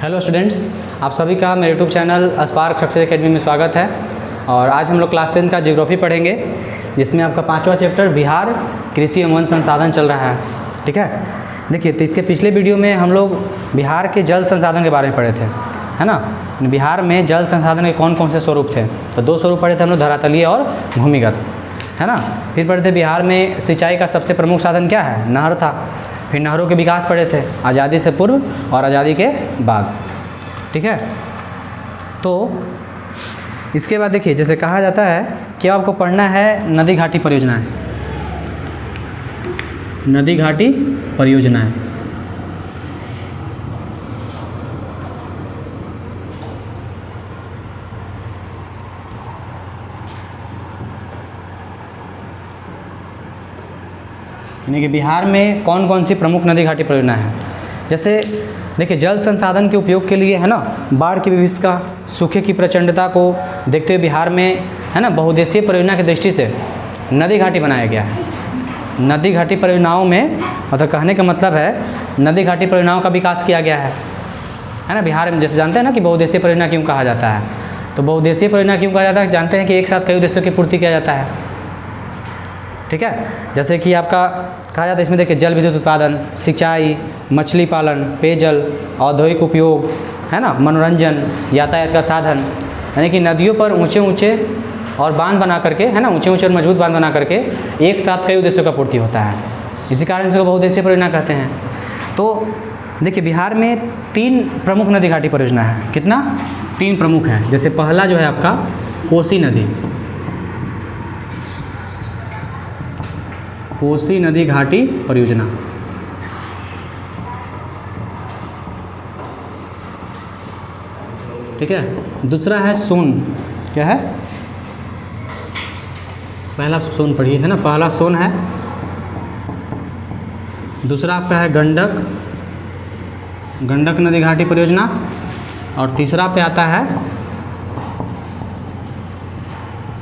Hello students, आप सभी का मेरे YouTube channel spark success academy में स्वागत है। और आज हम लोग क्लास 10 का ज्योग्राफी पढ़ेंगे, जिसमें आपका 5वां चैप्टर बिहार कृषि एवं वन संसाधन चल रहा है। ठीक है, देखिए तो इसके पिछले वीडियो में हम लोग बिहार के जल संसाधन के बारे में पढ़े थे, है ना। बिहार में जल संसाधन के कौन कौन से स्वरूप थे, तो 2 स्वरूप पढ़े थे हम लोग, धरातलीय और भूमिगत, है ना। फिर पढ़े थे बिहार में सिंचाई का सबसे प्रमुख साधन क्या है, नहर था। फिर नहरों के विकास पढ़े थे, आज़ादी से पूर्व और आज़ादी के बाद। ठीक है, तो इसके बाद देखिए, जैसे कहा जाता है कि आपको पढ़ना है नदी घाटी परियोजनाएं। नदी घाटी परियोजनाएं, यानी कि बिहार में कौन कौन सी प्रमुख नदी घाटी परियोजना है। जैसे देखिए, जल संसाधन के उपयोग के लिए, है ना, बाढ़ की विभीषिका, सूखे की प्रचंडता को देखते हुए बिहार में, है ना, बहुउद्देशीय परियोजना की दृष्टि से नदी घाटी बनाया गया है। नदी घाटी परियोजनाओं में मतलब कहने का मतलब है नदी घाटी परियोजनाओं का विकास किया गया है ना। बिहार में जैसे जानते हैं ना कि बहुउद्देशीय परियोजना क्यों कहा जाता है, तो बहुउद्देशीय परियोजना क्यों कहा जाता है, जानते हैं कि एक साथ कई उद्देश्यों की पूर्ति किया जाता है। ठीक है, जैसे कि आपका कहा जाता है इसमें देखिए, जल विद्युत उत्पादन, सिंचाई, मछली पालन, पेयजल, औद्योगिक उपयोग, है ना, मनोरंजन, यातायात का साधन, यानी कि नदियों पर ऊंचे ऊंचे और बांध बना करके, है ना, ऊंचे ऊंचे और मजबूत बांध बना करके एक साथ कई उद्देश्यों का पूर्ति होता है। इसी कारण इसको बहुउद्देशीय परियोजना कहते हैं। तो देखिए, बिहार में 3 प्रमुख नदी घाटी परियोजना है। कितना? 3 प्रमुख हैं। जैसे पहला जो है आपका कोसी नदी, कोसी नदी घाटी परियोजना। ठीक है, दूसरा है सोन। क्या है? पहला सोन पढ़िए, है ना, पहला सोन है। दूसरा आपका है गंडक, गंडक नदी घाटी परियोजना। और तीसरा पे आता है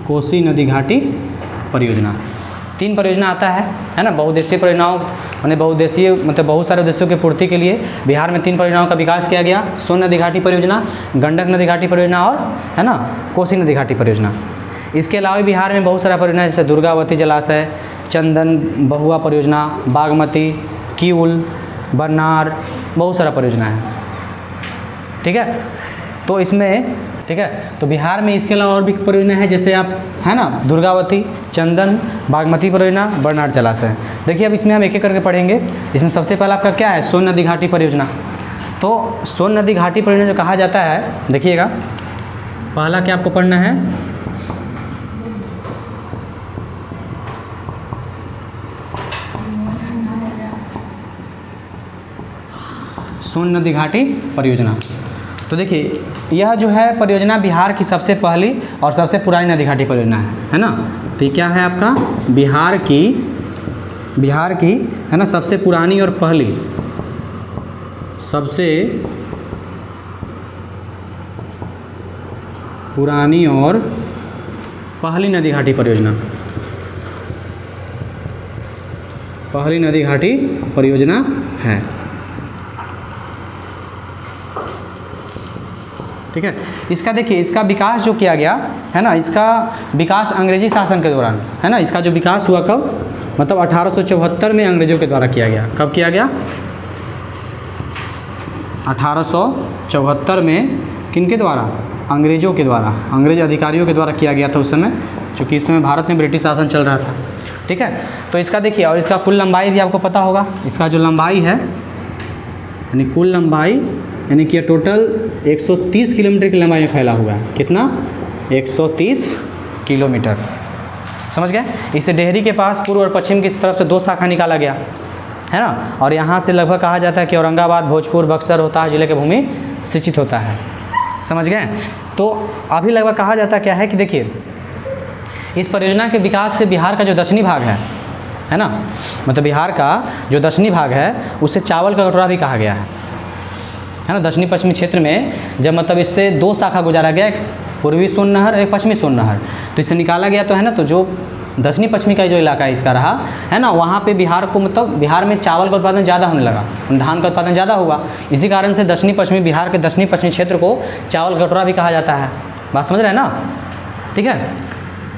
कोसी नदी घाटी परियोजना। 3 परियोजना आता है ना। बहुउद्देशीय परियोजनाओं मैंने बहुउद्देशीय मतलब बहुत सारे उद्देश्यों की पूर्ति के लिए बिहार में 3 परियोजनाओं का विकास किया गया। सोन नदी घाटी परियोजना, गंडक नदी घाटी परियोजना और, है ना, कोसी नदी घाटी परियोजना। इसके अलावा बिहार में बहुत सारा परियोजना जैसे दुर्गावती जलाशय, चंदन बहुआ परियोजना, बागमती, किउल, बरनार, बहुत सारा परियोजना है। ठीक है, तो इसमें, ठीक है, तो बिहार में इसके अलावा और भी परियोजना है, जैसे आप, है ना, दुर्गावती, चंदन, बागमती परियोजना, बरनार जलाशय। देखिए, अब इसमें हम एक एक करके पढ़ेंगे। इसमें सबसे पहला आपका क्या है, सोन नदी घाटी परियोजना। तो सोन नदी घाटी परियोजना जो कहा जाता है, देखिएगा, पहला क्या आपको पढ़ना है, सोन नदी घाटी परियोजना। तो देखिए, यह जो है परियोजना बिहार की सबसे पहली और सबसे पुरानी नदी घाटी परियोजना है ना। तो ये क्या है आपका, बिहार की, है ना, सबसे पुरानी और पहली, सबसे पुरानी और पहली नदी घाटी परियोजना, पहली नदी घाटी परियोजना है। ठीक है, इसका देखिए, इसका विकास जो किया गया है ना, इसका विकास अंग्रेजी शासन के दौरान, है ना। इसका जो विकास हुआ कब, मतलब 1874 में अंग्रेजों के द्वारा किया गया। कब किया गया? 1874 में। किनके द्वारा? अंग्रेजों के द्वारा, अंग्रेज अधिकारियों के द्वारा किया गया था उस समय, क्योंकि इस समय भारत में ब्रिटिश शासन चल रहा था। ठीक है, तो इसका देखिए, और इसका कुल लंबाई भी आपको पता होगा। इसका जो लंबाई है, यानी कुल लंबाई, यानी कि टोटल 130 किलोमीटर की लंबाई में फैला हुआ है। कितना? 130 किलोमीटर। समझ गए? इससे डेहरी के पास पूर्व और पश्चिम की तरफ से 2 शाखा निकाला गया, है ना। और यहाँ से लगभग कहा जाता है कि औरंगाबाद, भोजपुर, बक्सर, रोहतास जिले की भूमि सिंचित होता है। समझ गए? तो अभी लगभग कहा जाता क्या है कि देखिए, इस परियोजना के विकास से बिहार का जो दक्षिणी भाग है ना, मतलब बिहार का जो दक्षिणी भाग है उसे चावल का कटोरा भी कहा गया है ना। दक्षिणी पश्चिमी क्षेत्र में जब मतलब इससे 2 शाखा गुजारा गया, एक पूर्वी सोन नहर, एक पश्चिमी सोन नहर, तो इसे निकाला गया तो, है ना, तो जो दक्षिणी पश्चिमी का जो इलाका है इसका रहा है ना, वहाँ पे बिहार को मतलब बिहार में चावल का उत्पादन ज़्यादा होने लगा, धान का उत्पादन ज़्यादा हुआ, इसी कारण से दक्षिणी पश्चिमी बिहार के दक्षिणी पश्चिमी क्षेत्र को चावल कटोरा भी कहा जाता है। बात समझ रहे हैं ना, ठीक है।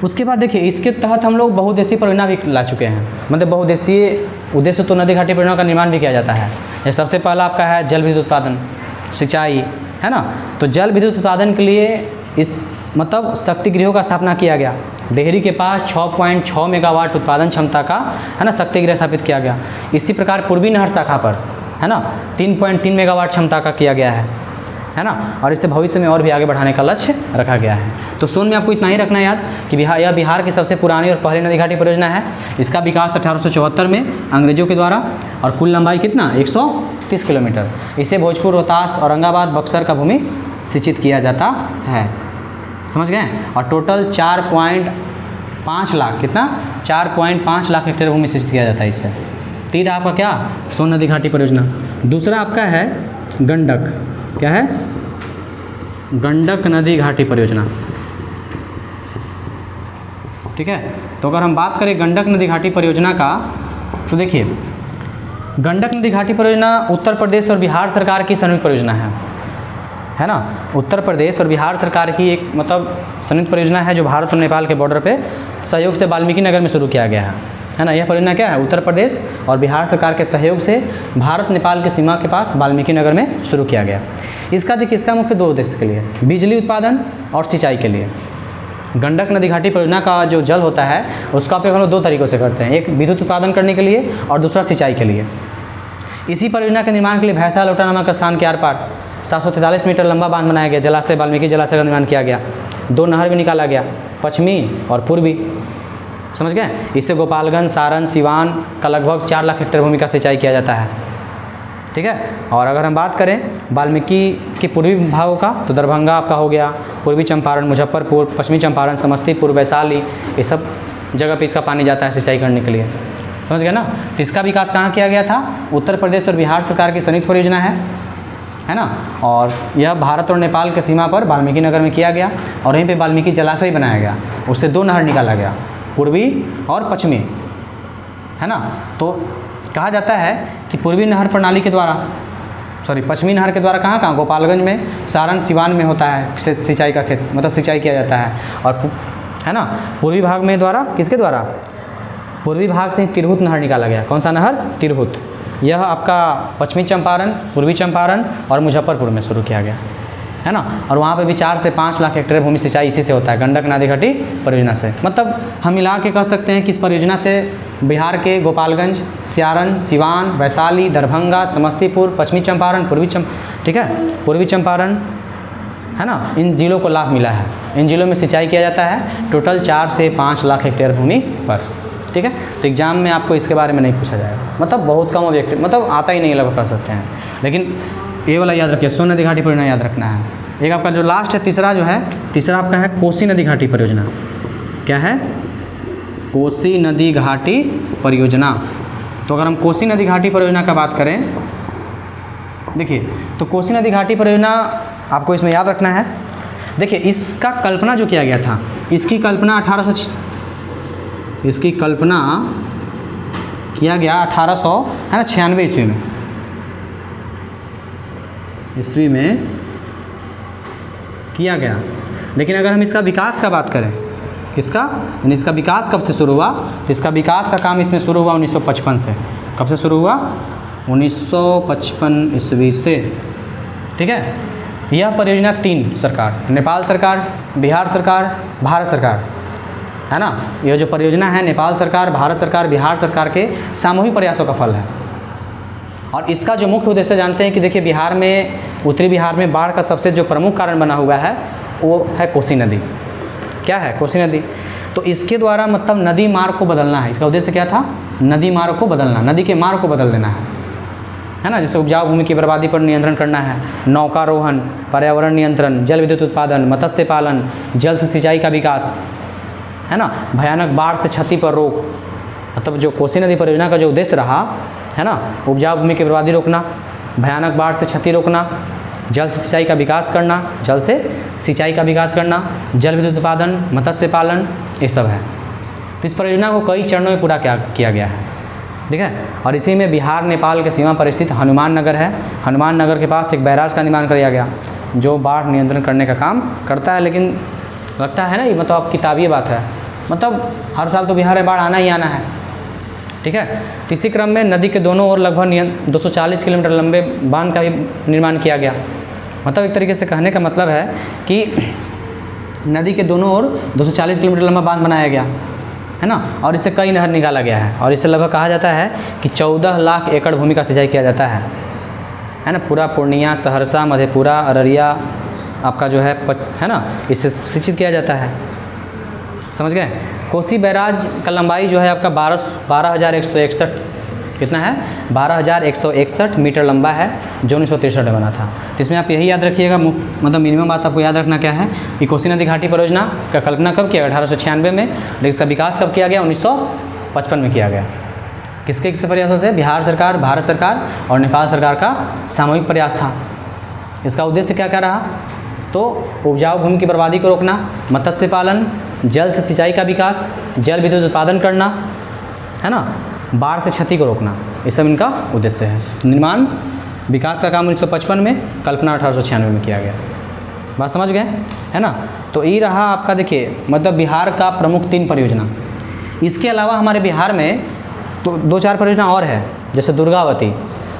उसके बाद देखिए इसके तहत हम लोग बहुउद्देशीय परियोजना भी ला चुके हैं, मतलब बहुउद्देशीय उद्देश्य तो नदी घाटी परियोजना का निर्माण भी किया जाता है। ये सबसे पहला आपका है जल विद्युत उत्पादन, सिंचाई, है ना। तो जल विद्युत उत्पादन के लिए इस मतलब शक्ति गृहों का स्थापना किया गया। डेहरी के पास 6.6 मेगावाट उत्पादन क्षमता का है ना शक्ति गृह स्थापित किया गया। इसी प्रकार पूर्वी नहर शाखा पर है ना 3.3 मेगावाट क्षमता का किया गया है ना, और इसे भविष्य में और भी आगे बढ़ाने का लक्ष्य रखा गया है। तो सोन में आपको इतना ही रखना है याद कि यह बिहार की सबसे पुरानी और पहली नदी घाटी परियोजना है। इसका विकास 1874 में अंग्रेजों के द्वारा, और कुल लंबाई कितना 130 किलोमीटर। इसे भोजपुर, रोहतास, औरंगाबाद, बक्सर का भूमि सिंचित किया जाता है, समझ गए। और टोटल 4.5 लाख, कितना 4.5 लाख हेक्टेयर भूमि सिंचित किया जाता है इससे। तीसरा आपका क्या, सोन नदी घाटी परियोजना। दूसरा आपका है गंडक, क्या है, गंडक नदी घाटी परियोजना, ठीक है। तो अगर हम बात करें गंडक नदी घाटी परियोजना का, तो देखिए गंडक नदी घाटी परियोजना उत्तर प्रदेश और बिहार सरकार की संयुक्त परियोजना है ना। उत्तर प्रदेश और बिहार सरकार की एक मतलब संयुक्त परियोजना है जो भारत और नेपाल के बॉर्डर पे सहयोग से वाल्मीकि नगर में शुरू किया गया है ना। यह परियोजना क्या है, उत्तर प्रदेश और बिहार सरकार के सहयोग से भारत नेपाल की सीमा के पास वाल्मीकि नगर में शुरू किया गया। इसका देखिए इसका मुख्य दो उद्देश्य के लिए, बिजली उत्पादन और सिंचाई के लिए। गंडक नदी घाटी परियोजना का जो जल होता है उसका उपयोग हम लोग दो तरीक़ों से करते हैं, एक विद्युत उत्पादन करने के लिए और दूसरा सिंचाई के लिए। इसी परियोजना के निर्माण के लिए भैंसा लोटा नामक स्थान के आर पार 743 मीटर लंबा बांध बनाया गया। जलाशय वाल्मीकि जलाशय का निर्माण किया गया। 2 नहर भी निकाला गया, पश्चिमी और पूर्वी, समझ गए। इससे गोपालगंज, सारण, सिवान का लगभग 4 लाख हेक्टेयर भूमि का सिंचाई किया जाता है, ठीक है। और अगर हम बात करें वाल्मीकि के पूर्वी भागों का, तो दरभंगा आपका हो गया, पूर्वी चंपारण, मुजफ्फरपुर, पश्चिमी चंपारण, समस्तीपुर, वैशाली, ये सब जगह पे इसका पानी जाता है सिंचाई करने के लिए, समझ गए ना। तो इसका विकास कहाँ किया गया था, उत्तर प्रदेश और बिहार सरकार की संयुक्त परियोजना है ना। और यह भारत और नेपाल के सीमा पर वाल्मीकि नगर में किया गया, और यहीं पे वाल्मीकि जलाशय बनाया गया, उससे 2 नहर निकाला गया, पूर्वी और पश्चिमी, है ना। तो कहा जाता है कि पूर्वी नहर प्रणाली के द्वारा, पश्चिमी नहर के द्वारा कहाँ गोपालगंज में, सारण, सिवान में होता है सिंचाई का खेत, मतलब सिंचाई किया जाता है। और है ना पूर्वी भाग में द्वारा, किसके द्वारा, पूर्वी भाग से तिरहुत नहर निकाला गया। कौन सा नहर, तिरहुत। यह आपका पश्चिमी चंपारण, पूर्वी चंपारण और मुजफ्फरपुर में शुरू किया गया, है ना। और वहाँ पे भी 4 से 5 लाख हेक्टेयर भूमि सिंचाई इसी से होता है, गंडक नदी घाटी परियोजना से। मतलब हम मिला के कह सकते हैं कि इस परियोजना से बिहार के गोपालगंज, सारण, सिवान, वैशाली, दरभंगा, समस्तीपुर, पश्चिमी चंपारण, ठीक है, पूर्वी चंपारण, है ना, इन जिलों को लाभ मिला है। इन जिलों में सिंचाई किया जाता है टोटल 4 से 5 लाख हेक्टेयर भूमि पर, ठीक है। तो एग्जाम में आपको इसके बारे में नहीं पूछा जाएगा, मतलब बहुत कम ऑब्जेक्टिव, मतलब आता ही नहीं लगभग कर सकते हैं। लेकिन ये वाला याद रखिए, सोन नदी घाटी परियोजना याद रखना है। एक आपका जो लास्ट है तीसरा जो है, तीसरा आपका है कोसी नदी घाटी परियोजना। क्या है, कोसी नदी घाटी परियोजना। तो अगर हम कोसी नदी घाटी परियोजना का बात करें, देखिए तो कोसी नदी घाटी परियोजना आपको इसमें याद रखना है। देखिए इसका कल्पना जो किया गया था, इसकी कल्पना किया गया 1896 ईस्वी में किया गया। लेकिन अगर हम इसका विकास का बात करें, किसका, यानी इसका विकास कब से शुरू हुआ, तो इसका विकास का काम इसमें शुरू हुआ 1955 से। कब से शुरू हुआ, 1955 ईस्वी से, ठीक है। यह परियोजना 3 सरकार, नेपाल सरकार, बिहार सरकार, भारत सरकार, है ना। यह जो परियोजना है नेपाल सरकार, भारत सरकार, बिहार सरकार के सामूहिक प्रयासों का फल है। और इसका जो मुख्य उद्देश्य जानते हैं कि देखिए बिहार में, उत्तरी बिहार में बाढ़ का सबसे जो प्रमुख कारण बना हुआ है वो है कोसी नदी। क्या है, कोसी नदी। तो इसके द्वारा मतलब नदी मार्ग को बदलना है। इसका उद्देश्य क्या था, नदी मार्ग को बदलना, नदी के मार्ग को बदल देना है ना। जैसे उपजाऊ भूमि की बर्बादी पर नियंत्रण करना है, नौकारोहण, पर्यावरण नियंत्रण, जल विद्युत उत्पादन, मत्स्य पालन, जल से सिंचाई का विकास, है ना, भयानक बाढ़ से क्षति पर रोक। मतलब जो कोसी नदी परियोजना का जो उद्देश्य रहा है ना, उपजाऊ भूमि की बर्बादी रोकना, भयानक बाढ़ से क्षति रोकना, जल से सिंचाई का विकास करना, जल विद्युत उत्पादन, मत्स्य पालन, ये सब है। तो इस परियोजना को कई चरणों में पूरा किया गया है, ठीक है। और इसी में बिहार नेपाल के सीमा पर स्थित हनुमान नगर है। हनुमान नगर के पास एक बैराज का निर्माण किया गया जो बाढ़ नियंत्रण करने का काम करता है। लेकिन लगता है ना, ये मतलब अब किताबी बात है, मतलब हर साल तो बिहार में बाढ़ आना ही आना है, ठीक है। तो इसी क्रम में नदी के दोनों ओर लगभग 240 किलोमीटर लंबे बांध का भी निर्माण किया गया। मतलब एक तरीके से कहने का मतलब है कि नदी के दोनों ओर 240 किलोमीटर लंबा बांध बनाया गया है ना, और इससे कई नहर निकाला गया है। और इससे लगभग कहा जाता है कि 14 लाख एकड़ भूमि का सिंचाई किया जाता है ना। पूरा पूर्णिया, सहरसा, मधेपुरा, अररिया आपका जो है ना, इससे सिंचित किया जाता है, समझ गए। कोसी बैराज का लंबाई जो है आपका 12,161 कितना है, 12,161 मीटर लंबा है, जो 1963 में बना था। तो इसमें आप यही याद रखिएगा, मतलब मिनिमम बात आपको याद रखना क्या है कि कोसी नदी घाटी परियोजना का कल्पना कब किया गया, 1896 में, लेकिन इसका विकास कब किया गया, 1955 में किया गया। किसके प्रयासों से, बिहार सरकार, भारत सरकार और नेपाल सरकार का सामूहिक प्रयास था। इसका उद्देश्य क्या क्या रहा, तो उपजाऊ भूमि की बर्बादी को रोकना, मत्स्य पालन, जल से सिंचाई का विकास, जल विद्युत उत्पादन करना, है ना, बाढ़ से क्षति को रोकना, ये सब इनका उद्देश्य है। निर्माण विकास का काम 1955 में, कल्पना 1896 में किया गया। बात समझ गए, है ना। तो ये रहा आपका, देखिए मतलब बिहार का प्रमुख 3 परियोजना। इसके अलावा हमारे बिहार में तो 2-4 परियोजना और है, जैसे दुर्गावती।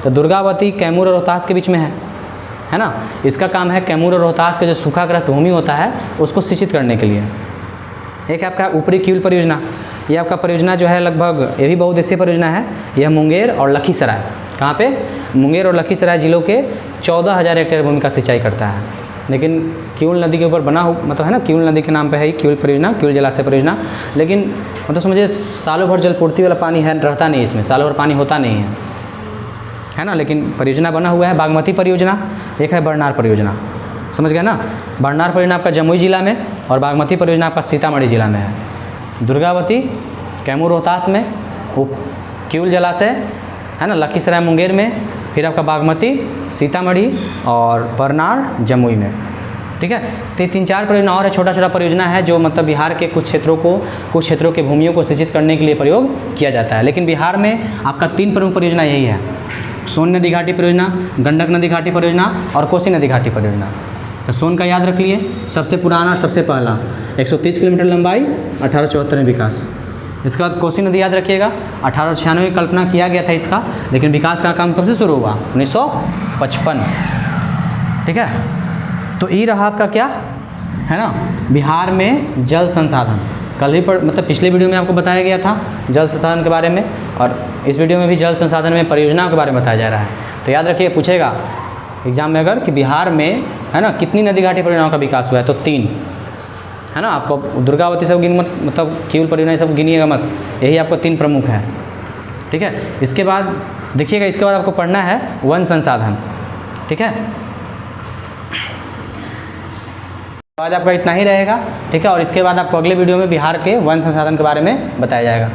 तो दुर्गावती कैमूर और रोहतास के बीच में है ना। इसका काम है कैमूर और रोहतास के जो सूखाग्रस्त भूमि होता है उसको सिंचित करने के लिए। एक आपका ऊपरी क्यूल परियोजना, ये आपका परियोजना जो है लगभग ये भी बहुउद्देशीय परियोजना है। यह मुंगेर और लखीसराय, कहाँ पे, मुंगेर और लखीसराय जिलों के 14,000 हेक्टेयर भूमि का सिंचाई करता है। लेकिन क्यूल नदी के ऊपर बना हो, मतलब है ना, क्यूल नदी के नाम पे है ही क्यूल परियोजना, क्यूल जलाशय परियोजना। लेकिन मतलब समझिए सालों भर जलपूर्ति वाला पानी है, रहता नहीं इसमें, सालों भर पानी होता नहीं है ना। लेकिन परियोजना बना हुआ है। बागमती परियोजना, एक है बरनार परियोजना, समझ गए ना। बरनार परियोजना आपका जमुई जिला में और बागमती परियोजना आपका सीतामढ़ी जिला में है। दुर्गावती कैमूर रोहतास में, क्यूल जलाशय है ना लखीसराय मुंगेर में, फिर आपका बागमती सीतामढ़ी और बरनार जमुई में, ठीक है। तो 3-4 परियोजना और है, छोटा छोटा परियोजना है जो मतलब बिहार के कुछ क्षेत्रों के भूमियों को सिंचित करने के लिए प्रयोग किया जाता है। लेकिन बिहार में आपका 3 प्रमुख परियोजना यही है, सोन नदी घाटी परियोजना, गंडक नदी घाटी परियोजना और कोसी नदी घाटी परियोजना। तो सोन का याद रख लिए, सबसे पुराना और सबसे पहला, 130 किलोमीटर लंबाई, 1874 में विकास। इसके बाद कोसी नदी याद रखिएगा, 1896 में कल्पना किया गया था इसका, लेकिन विकास का काम कब से शुरू हुआ, 1955, ठीक है। तो ये रहा आपका क्या है ना, बिहार में जल संसाधन। कल ही मतलब पिछले वीडियो में आपको बताया गया था जल संसाधन के बारे में, और इस वीडियो में भी जल संसाधन में परियोजनाओं के बारे में बताया जा रहा है। तो याद रखिए, पूछेगा एग्जाम में अगर कि बिहार में है ना कितनी नदी घाटी परियोजनाओं का विकास हुआ है, तो 3 है ना। आपको दुर्गावती सब गिन मत, मतलब केवल परियोजना सब गिनिएगा मत, यही आपको 3 प्रमुख है, ठीक है। इसके बाद देखिएगा, इसके बाद आपको पढ़ना है वन संसाधन, ठीक है। आज आपका इतना ही रहेगा, ठीक है। और इसके बाद आपको अगले वीडियो में बिहार के वन संसाधन के बारे में बताया जाएगा।